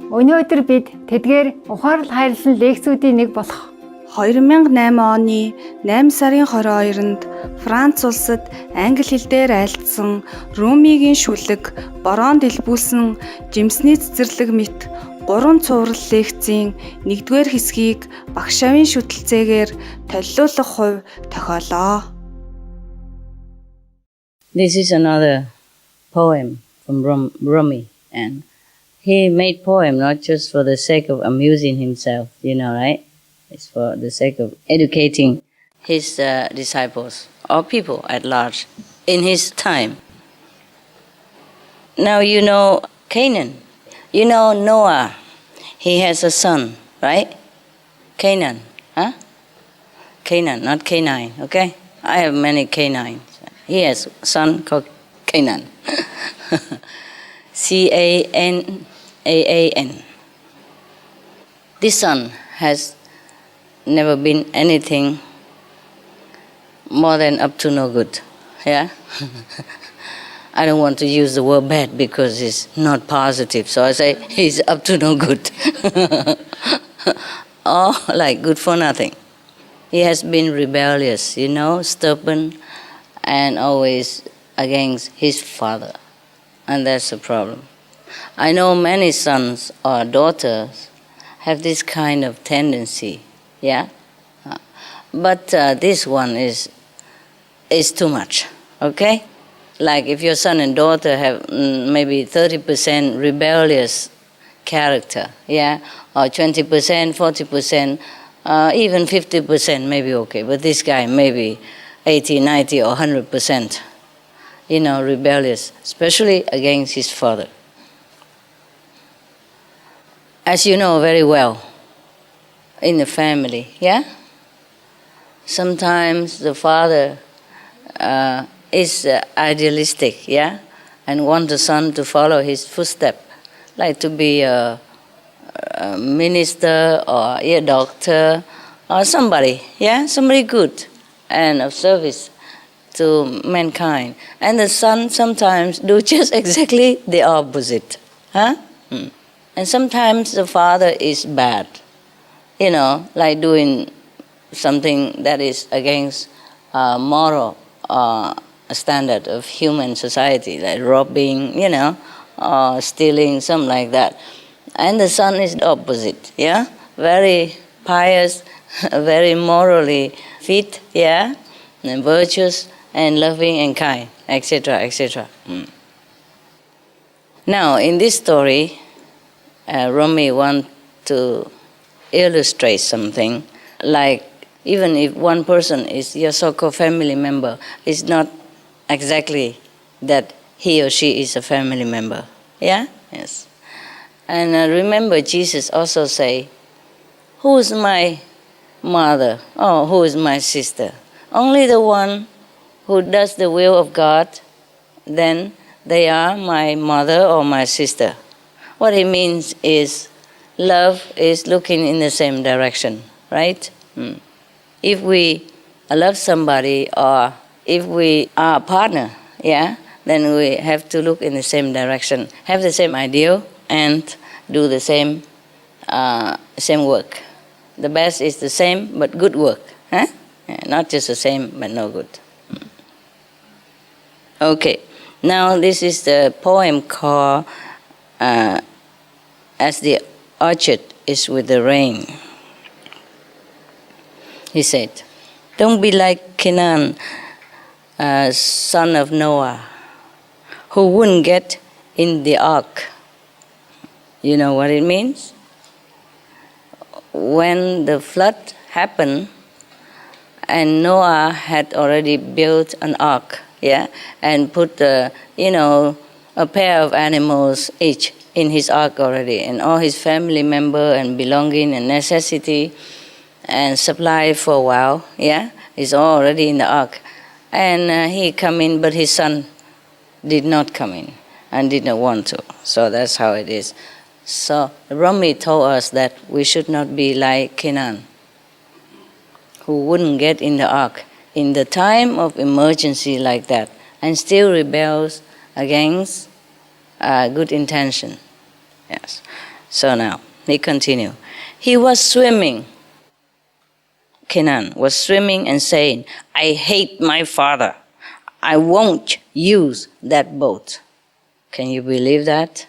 Өнөөдөр бид тэдгээр ухаалал хайрлсан лекцүүдийн нэг болох 2008 оны 8 сарын 22-нд Франц улсад англи хэл дээр айлтсан Румигийн шүлэг бороонд илбүүлсэн жимсний цэцэрлэг мэт 3 цуврал лекцийн 1-р хэсгийг багшаавын шүтэлцээгээр толилуулах хувь тохиолоо. This is another poem from Rumi, and he made poem not just for the sake of amusing himself, right? It's for the sake of educating his disciples or people at large in his time. Now you know Canaan. You know Noah. He has a son, right? Canaan, huh? Canaan, not Canine, okay? I have many canines. He has a son called Canaan. Canaan. This son has never been anything more than up to no good, yeah? I don't want to use the word bad because it's not positive, so I say he's up to no good. Or like good for nothing. He has been rebellious, stubborn, and always against his father. And that's the problem. I know many sons or daughters have this kind of tendency, yeah? But this one is too much, okay? Like if your son and daughter have maybe 30% rebellious character, yeah? Or 20%, 40%, even 50% maybe okay. But this guy maybe 80, 90 or 100%, rebellious, especially against his father. As you know very well, in the family, yeah? Sometimes the father is idealistic, yeah? And want the son to follow his footsteps, like to be a minister or a doctor or somebody, yeah? Somebody good and of service to mankind. And the son sometimes do just exactly the opposite, huh? And sometimes the father is bad, like doing something that is against moral standard of human society, like robbing, or stealing, something like that. And the son is the opposite, yeah? Very pious, very morally fit, yeah? And virtuous and loving and kind, etc., etc. Now, in this story, Rumi wants to illustrate something, like even if one person is your so-called family member, it's not exactly that he or she is a family member. Yeah? Yes. And remember, Jesus also say, who is my mother? Oh, who is my sister? Only the one who does the will of God, then they are my mother or my sister. What it means is love is looking in the same direction, right? If we love somebody or if we are a partner, yeah, then we have to look in the same direction, have the same ideal, and do the same work. The best is the same, but good work, huh? Yeah, not just the same, but no good. Okay, now this is the poem called As the Orchard is with the Rain. He said, don't be like Canaan, son of Noah, who wouldn't get in the ark. You know what it means? When the flood happened, and Noah had already built an ark, yeah, and put a pair of animals each in his ark already, and all his family member and belonging and necessity and supply for a while, yeah, is already in the ark. And he come in, but his son did not come in and did not want to. So that's how it is. So Rumi told us that we should not be like Canaan, who wouldn't get in the ark in the time of emergency like that, and still rebels against good intention. Yes. So now, he continued. He was swimming. Canaan was swimming and saying, I hate my father. I won't use that boat. Can you believe that?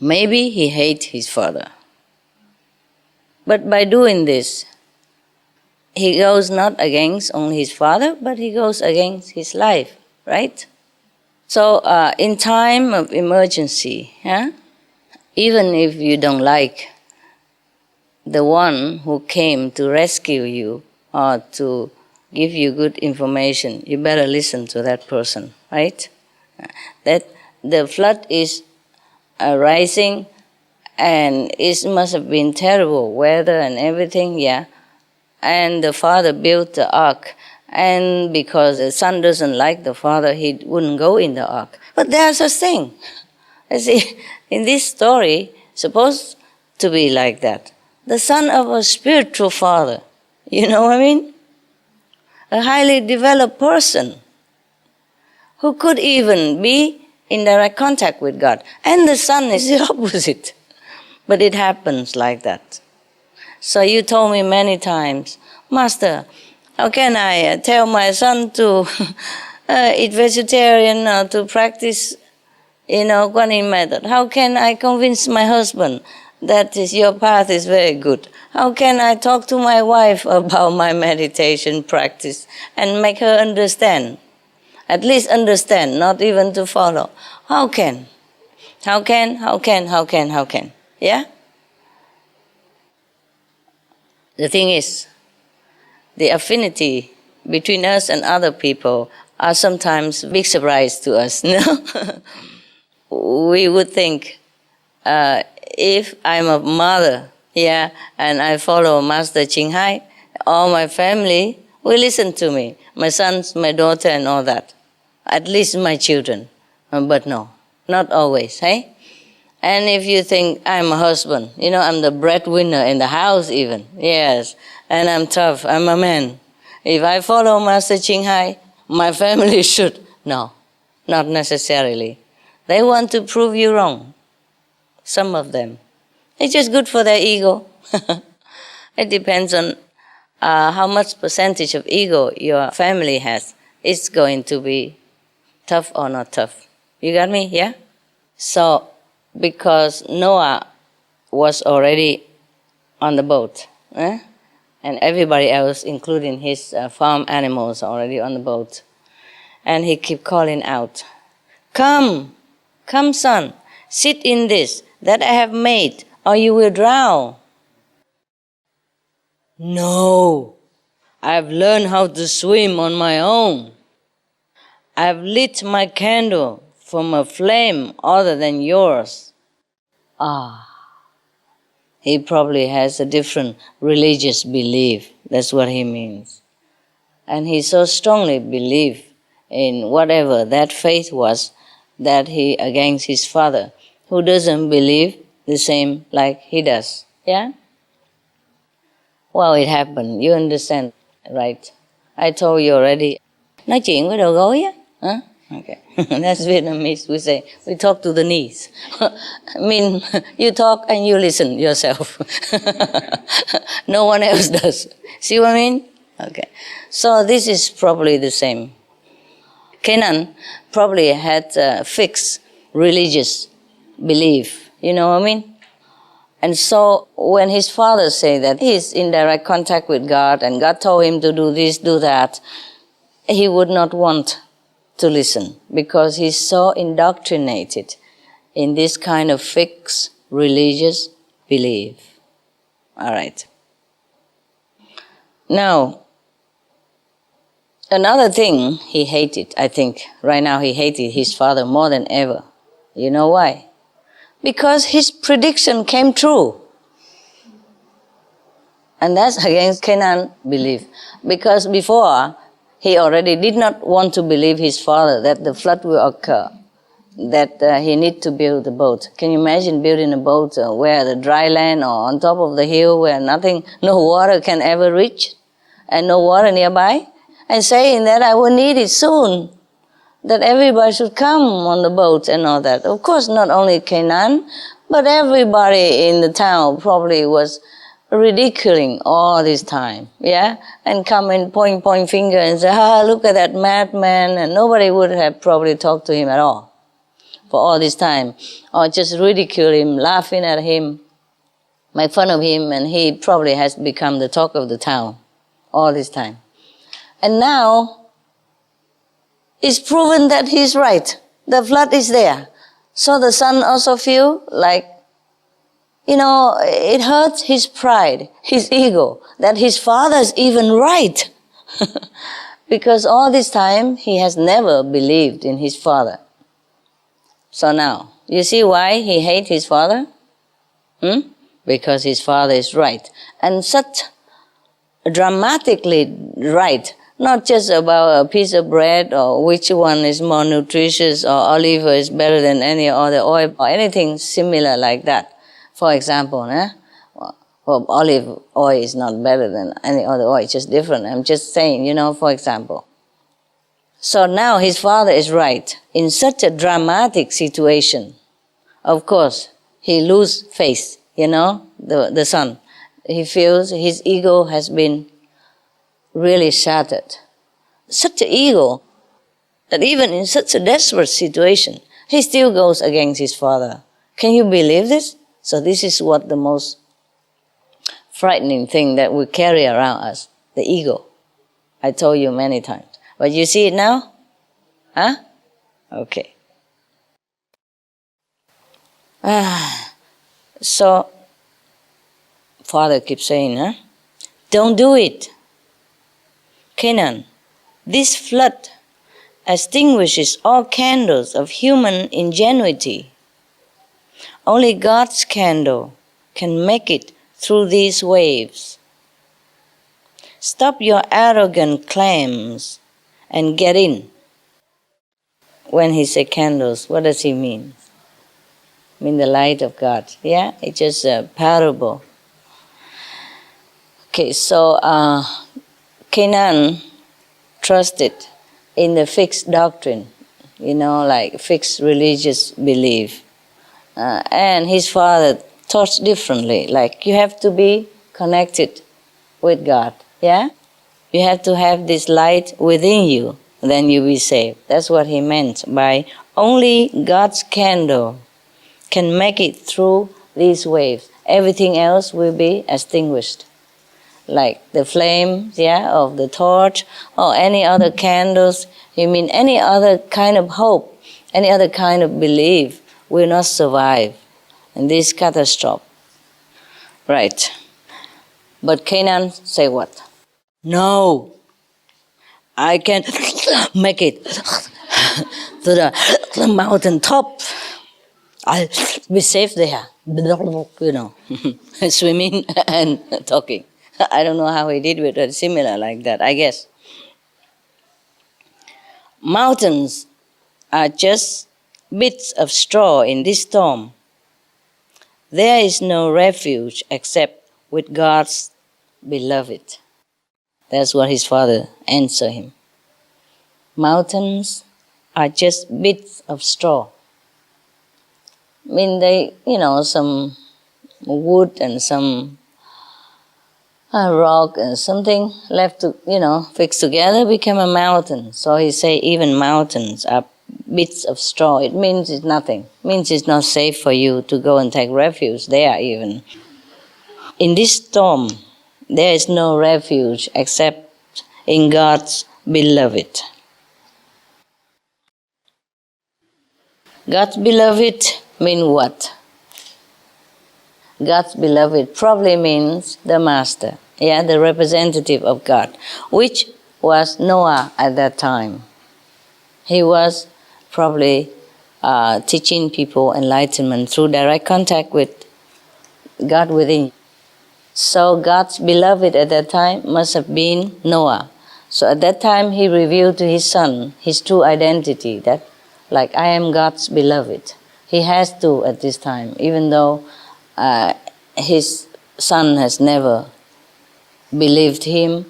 Maybe he hates his father. But by doing this, he goes not against only his father, but he goes against his life, right? So in time of emergency, even if you don't like the one who came to rescue you or to give you good information, you better listen to that person, right? That the flood is rising and it must have been terrible weather and everything, yeah. And the father built the ark, and because the son doesn't like the father, he wouldn't go in the ark. But there's a thing. You see, in this story, supposed to be like that. The son of a spiritual father, you know what I mean? A highly developed person who could even be in direct contact with God. And the son is the opposite. But it happens like that. So you told me many times, Master, how can I tell my son to eat vegetarian or to practice, Guanyin method? How can I convince my husband that your path is very good? How can I talk to my wife about my meditation practice and make her understand? At least understand, not even to follow. How can? Yeah? The thing is, the affinity between us and other people are sometimes a big surprise to us, no? We would think, if I'm a mother, and I follow Master Ching Hai, all my family will listen to me, my sons, my daughter, and all that. At least my children. But no, not always, hey? And if you think I'm a husband, I'm the breadwinner in the house even, yes, and I'm tough, I'm a man. If I follow Master Ching Hai, my family should. No, not necessarily. They want to prove you wrong, some of them. It's just good for their ego. It depends on how much percentage of ego your family has. It's going to be tough or not tough. You got me, yeah? So, because Noah was already on the boat, and everybody else, including his farm animals, already on the boat, and he kept calling out, Come, son, sit in this that I have made, or you will drown. No, I've learned how to swim on my own. I've lit my candle from a flame other than yours. He probably has a different religious belief. That's what he means. And he so strongly believed in whatever that faith was that he against his father, who doesn't believe the same like he does. Yeah? Well, it happened. You understand, right? I told you already. Nói chuyện với đầu gối á. Huh? Okay. That's Vietnamese. We talk to the knees. I mean, you talk and you listen yourself. No one else does. See what I mean? Okay. So this is probably the same. Canaan probably had a fixed religious belief. You know what I mean? And so when his father said that he's in direct contact with God and God told him to do this, do that, he would not want to listen because he's so indoctrinated in this kind of fixed religious belief. All right. Now, another thing he hated, I think, right now he hated his father more than ever. You know why? Because his prediction came true. And that's against Canaan's belief. Because before, he already did not want to believe his father that the flood will occur, that he need to build a boat. Can you imagine building a boat where the dry land or on top of the hill where no water can ever reach and no water nearby? And saying that I will need it soon. that everybody should come on the boat and all that. Of course, not only Canaan, but everybody in the town probably was ridiculing all this time, yeah? And come and point finger and say, look at that madman, and nobody would have probably talked to him at all for all this time, or just ridicule him, laughing at him, make fun of him, and he probably has become the talk of the town all this time. And now, it's proven that he's right. The flood is there. So the son also feel like, it hurts his pride, his ego, that his father's even right. Because all this time, he has never believed in his father. So now, you see why he hates his father? Because his father is right. And such dramatically right. Not just about a piece of bread or which one is more nutritious or olive oil is better than any other oil or anything similar like that. For example, well, olive oil is not better than any other oil, it's just different. I'm just saying, for example. So now his father is right. In such a dramatic situation, of course, he loses faith, the son. He feels his ego has been really shattered. Such an ego that even in such a desperate situation, he still goes against his father. Can you believe this? So this is what the most frightening thing that we carry around us, the ego. I told you many times. But you see it now? Huh? Okay. So, father keeps saying, don't do it. Canaan, this flood extinguishes all candles of human ingenuity. Only God's candle can make it through these waves. Stop your arrogant claims and get in. When he says candles, what does he mean? I mean the light of God. Yeah, it's just a parable. Okay, so Canaan trusted in the fixed doctrine, like fixed religious belief. And his father taught differently, like you have to be connected with God, yeah? You have to have this light within you, then you'll be saved. That's what he meant by only God's candle can make it through these waves. Everything else will be extinguished. Like the flame, of the torch, or any other candles. You mean any other kind of hope, any other kind of belief will not survive in this catastrophe. Right. But Canaan say what? No, I can make it to the mountain top. I'll be safe there, swimming and talking. I don't know how he did it, but similar like that, I guess. Mountains are just bits of straw in this storm. There is no refuge except with God's beloved. That's what his father answered him. Mountains are just bits of straw. I mean, they, some wood and some rock and something left to, fixed together became a mountain. So he say even mountains are bits of straw. It means it's nothing. It means it's not safe for you to go and take refuge there even. In this storm, there is no refuge except in God's beloved. God's beloved means what? God's beloved probably means the master, the representative of God, which was Noah at that time. He was probably teaching people enlightenment through direct contact with God within. So God's beloved at that time must have been Noah. So at that time he revealed to his son his true identity, that like I am God's beloved. He has to at this time, even though his son has never believed him,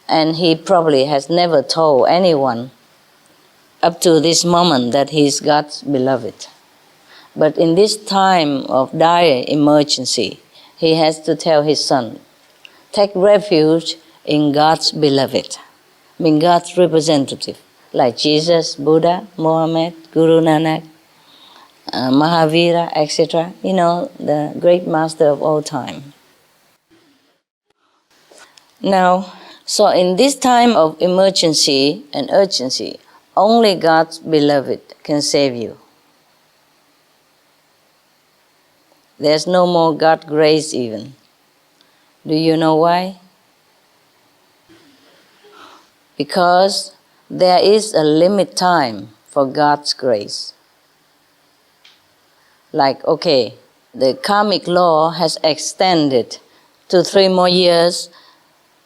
and he probably has never told anyone up to this moment that he's God's beloved. But in this time of dire emergency, he has to tell his son, take refuge in God's beloved, being God's representative, like Jesus, Buddha, Mohammed, Guru Nanak, Mahavira, etc. You know, the great master of all time. Now, so in this time of emergency and urgency, only God's beloved can save you. There's no more God's grace even. Do you know why? Because there is a limit time for God's grace. Like, okay, the karmic law has extended to 3 more years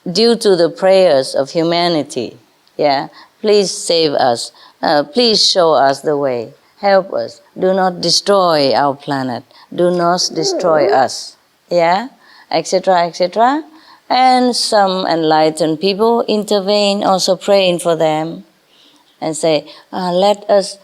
due to the prayers of humanity. Yeah, please save us. Please show us the way. Help us. Do not destroy our planet. Do not destroy us. Yeah, etc., etc. And some enlightened people intervene, also praying for them, and say, let us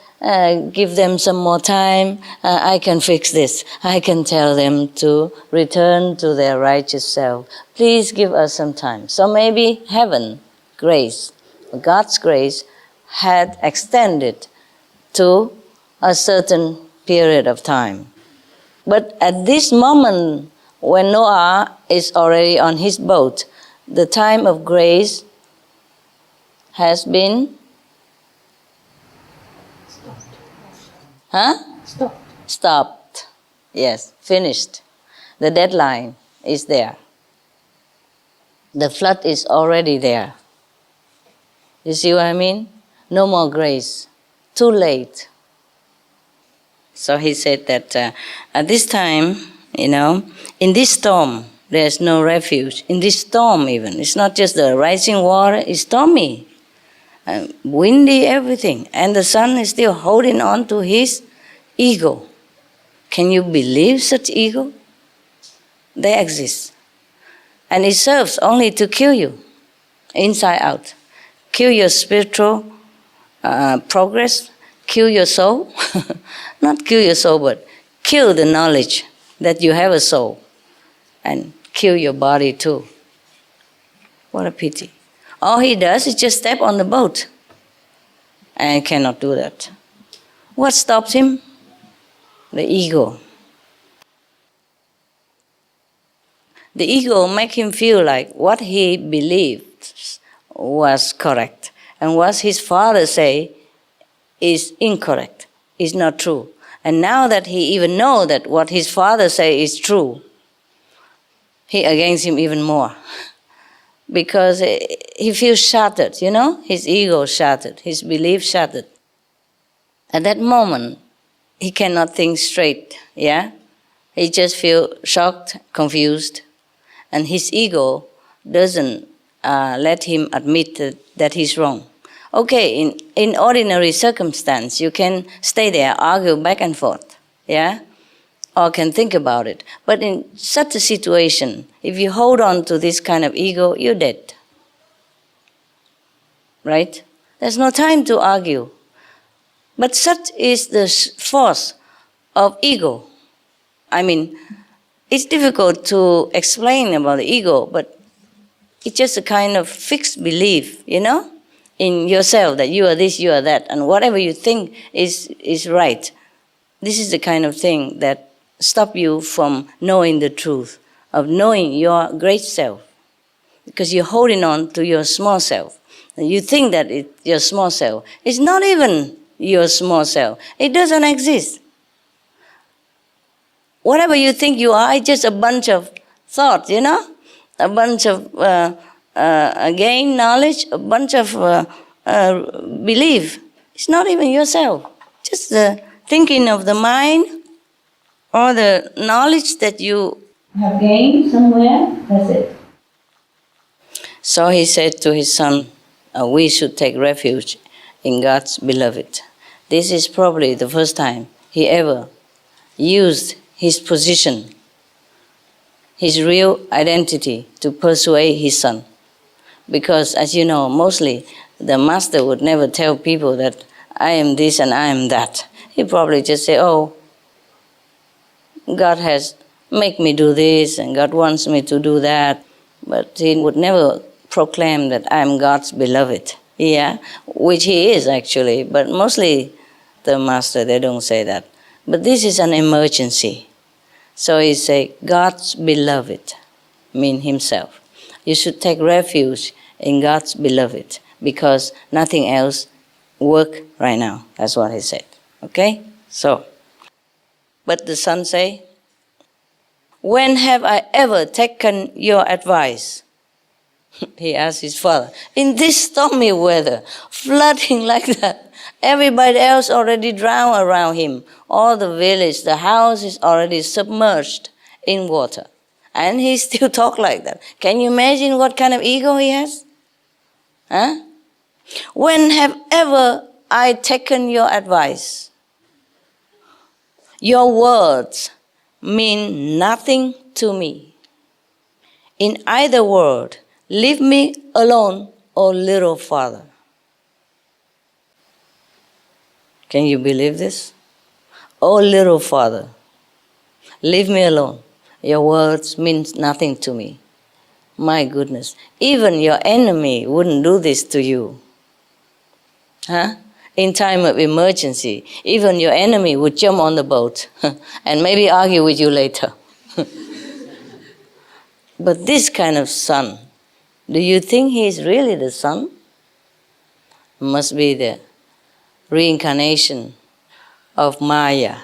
give them some more time. I can fix this. I can tell them to return to their righteous self. Please give us some time. So maybe heaven, grace, God's grace, had extended to a certain period of time. But at this moment, when Noah is already on his boat, the time of grace has been stopped. Yes, finished. The deadline is there. The flood is already there. You see what I mean? No more grace. Too late. So he said that at this time, you know, in this storm, there's no refuge. In this storm even, it's not just the rising water, it's stormy, windy, everything. And the son is still holding on to his ego. Can you believe such ego? They exist. And it serves only to kill you, inside out. Kill your spiritual progress, kill your soul. Not kill your soul, but kill the knowledge that you have a soul. And kill your body too. What a pity. All he does is just step on the boat. And cannot do that. What stops him? The ego. The ego makes him feel like what he believed was correct. And what his father say is incorrect, is not true. And now that he even knows that what his father say is true, he against him even more. Because he feels shattered, you know? His ego shattered, his belief shattered. At that moment, he cannot think straight, yeah? He just feels shocked, confused. And his ego doesn't let him admit that he's wrong. Okay, in ordinary circumstance, you can stay there, argue back and forth, yeah? Or can think about it. But in such a situation, if you hold on to this kind of ego, you're dead. Right? There's no time to argue. But such is the force of ego. I mean, it's difficult to explain about the ego, but it's just a kind of fixed belief, you know, in yourself that you are this, you are that, and whatever you think is right. This is the kind of thing that stops you from knowing the truth, of knowing your great self. Because you're holding on to your small self. And you think that it's your small self. It's not even your small self. It doesn't exist. Whatever you think you are, it's just a bunch of thoughts, you know? A bunch of gain knowledge, a bunch of belief. It's not even yourself. Just the thinking of the mind or the knowledge that you have gained somewhere, that's it. So he said to his son, we should take refuge in God's beloved. This is probably the first time he ever used his position, his real identity, to persuade his son. Because, as you know, mostly the master would never tell people that I am this and I am that. He probably just say, oh, God has made me do this and God wants me to do that. But he would never proclaim that I am God's beloved. Yeah, which he is actually, but mostly the master, they don't say that. But this is an emergency. So he say, God's beloved, mean himself. You should take refuge in God's beloved because nothing else work right now. That's what he said. Okay? So, but the son say, when have I ever taken your advice? He asked his father, in this stormy weather, flooding like that, everybody else already drowned around him. All the village, the house is already submerged in water. And he still talk like that. Can you imagine what kind of ego he has? Huh? When have ever I taken your advice? Your words mean nothing to me. In either word, leave me alone, O little father. Can you believe this? O little father, leave me alone. Your words mean nothing to me. My goodness, even your enemy wouldn't do this to you. Huh? In time of emergency, even your enemy would jump on the boat and maybe argue with you later. But this kind of son, do you think he is really the son? Must be the reincarnation of Maya,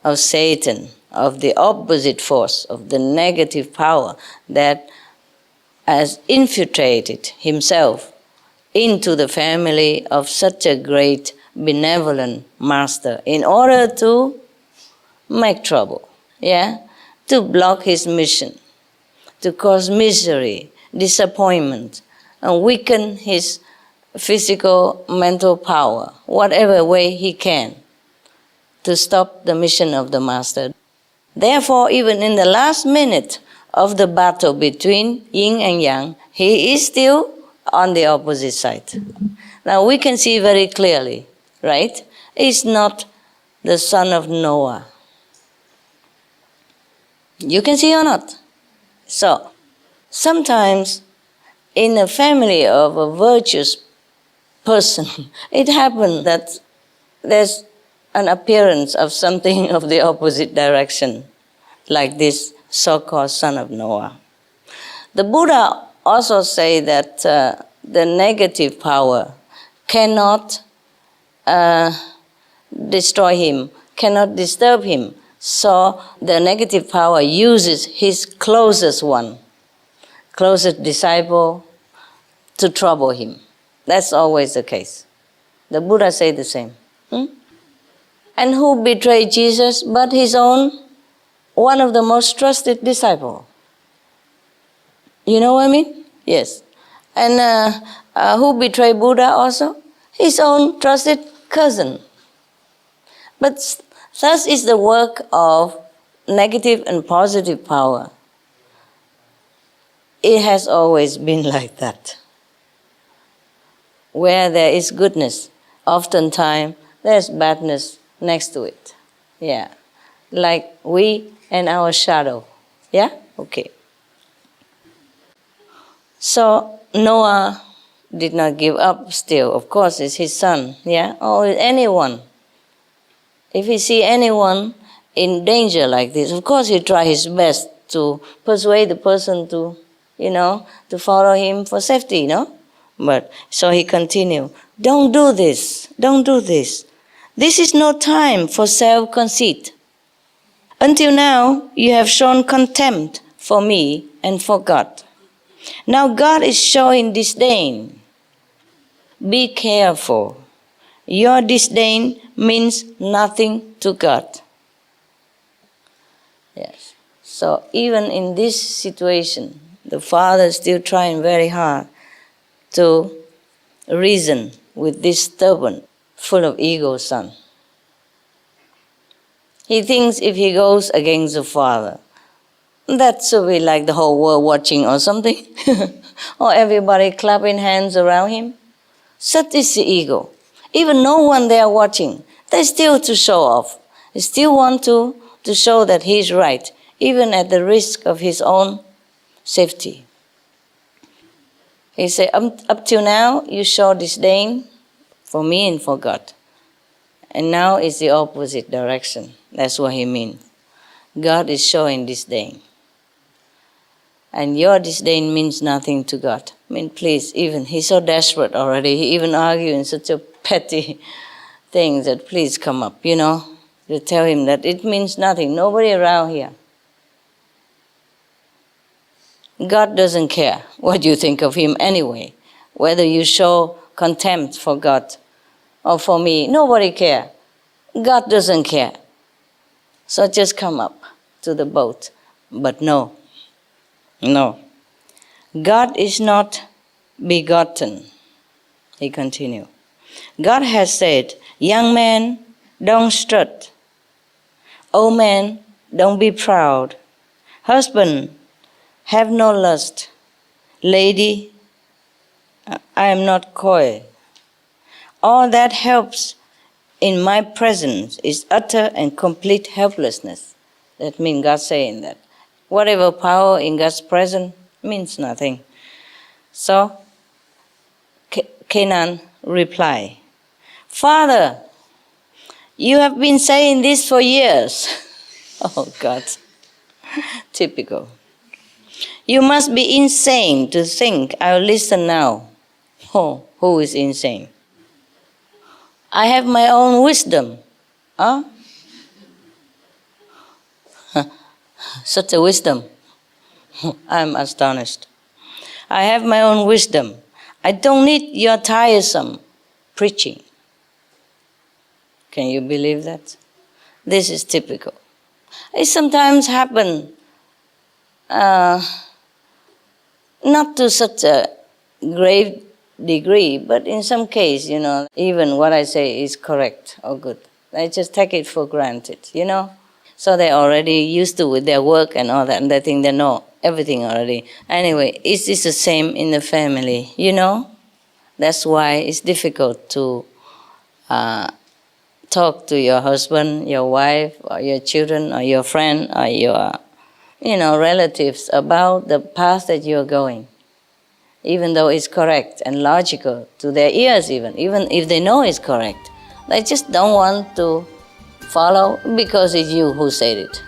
of Satan, of the opposite force, of the negative power that has infiltrated himself into the family of such a great benevolent master in order to make trouble, to block his mission, to cause misery, disappointment, and weaken his physical, mental power, whatever way he can, to stop the mission of the master. Therefore, even in the last minute of the battle between yin and yang, he is still on the opposite side. Now we can see very clearly, right? He's not the son of Noah. You can see or not? So, sometimes in a family of a virtuous person, it happens that there's an appearance of something of the opposite direction, like this so-called son of Noah. The Buddha also say that the negative power cannot destroy him, cannot disturb him. So the negative power uses his closest one, closest disciple, to trouble him. That's always the case. The Buddha say the same. And who betrayed Jesus but his own, one of the most trusted disciple? You know what I mean? Yes. And who betrayed Buddha also? His own trusted cousin. But such is the work of negative and positive power. It has always been like that. Where there is goodness, oftentimes there's badness next to it. Yeah. Like we and our shadow. Yeah? Okay. So Noah did not give up still. Of course, it's his son. Yeah? Or anyone. If he see anyone in danger like this, of course he try his best to persuade the person to, to follow him for safety, But so he continued, don't do this, don't do this. This is no time for self-conceit. Until now, you have shown contempt for me and for God. Now God is showing disdain. Be careful. Your disdain means nothing to God. Yes. So even in this situation, the father is still trying very hard to reason with this stubborn, full of ego son. He thinks if he goes against the father, that should be like the whole world watching or something, or everybody clapping hands around him. Such is the ego. Even no one there watching, they still to show off. They still want to show that he's right, even at the risk of his own safety. He said, up till now, you show disdain for me and for God. And now it's the opposite direction. That's what he means. God is showing disdain. And your disdain means nothing to God. I mean, please, even, he's so desperate already. He even argued in such a petty thing that please come up, to tell him that it means nothing. Nobody around here. God doesn't care what you think of him anyway. Whether you show contempt for God or for me, nobody cares. God doesn't care. So just come up to the boat. But no. God is not begotten, he continued. God has said, young man, don't strut. Old man, don't be proud. Husband, have no lust. Lady, I am not coy. All that helps in my presence is utter and complete helplessness. That means God saying that. Whatever power in God's presence means nothing. So, Canaan replied, Father, you have been saying this for years. Oh God, typical. You must be insane to think I'll listen now. Oh, who is insane? I have my own wisdom. Huh? Such a wisdom. I'm astonished. I have my own wisdom. I don't need your tiresome preaching. Can you believe that? This is typical. It sometimes happens not to such a grave degree, but in some case, even what I say is correct or good. I just take it for granted, So they're already used to with their work and all that, and they think they know everything already. Anyway, it's the same in the family, That's why it's difficult to talk to your husband, your wife, or your children, or your friend, or your, relatives about the path that you're going. Even though it's correct and logical to their ears even if they know it's correct. They just don't want to follow because it's you who said it.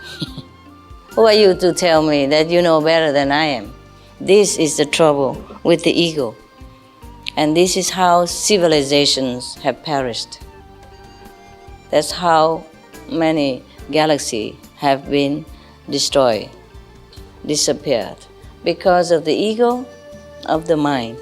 Who are you to tell me that you know better than I am? This is the trouble with the ego. And this is how civilizations have perished. That's how many galaxies have been destroyed, disappeared, because of the ego of the mind.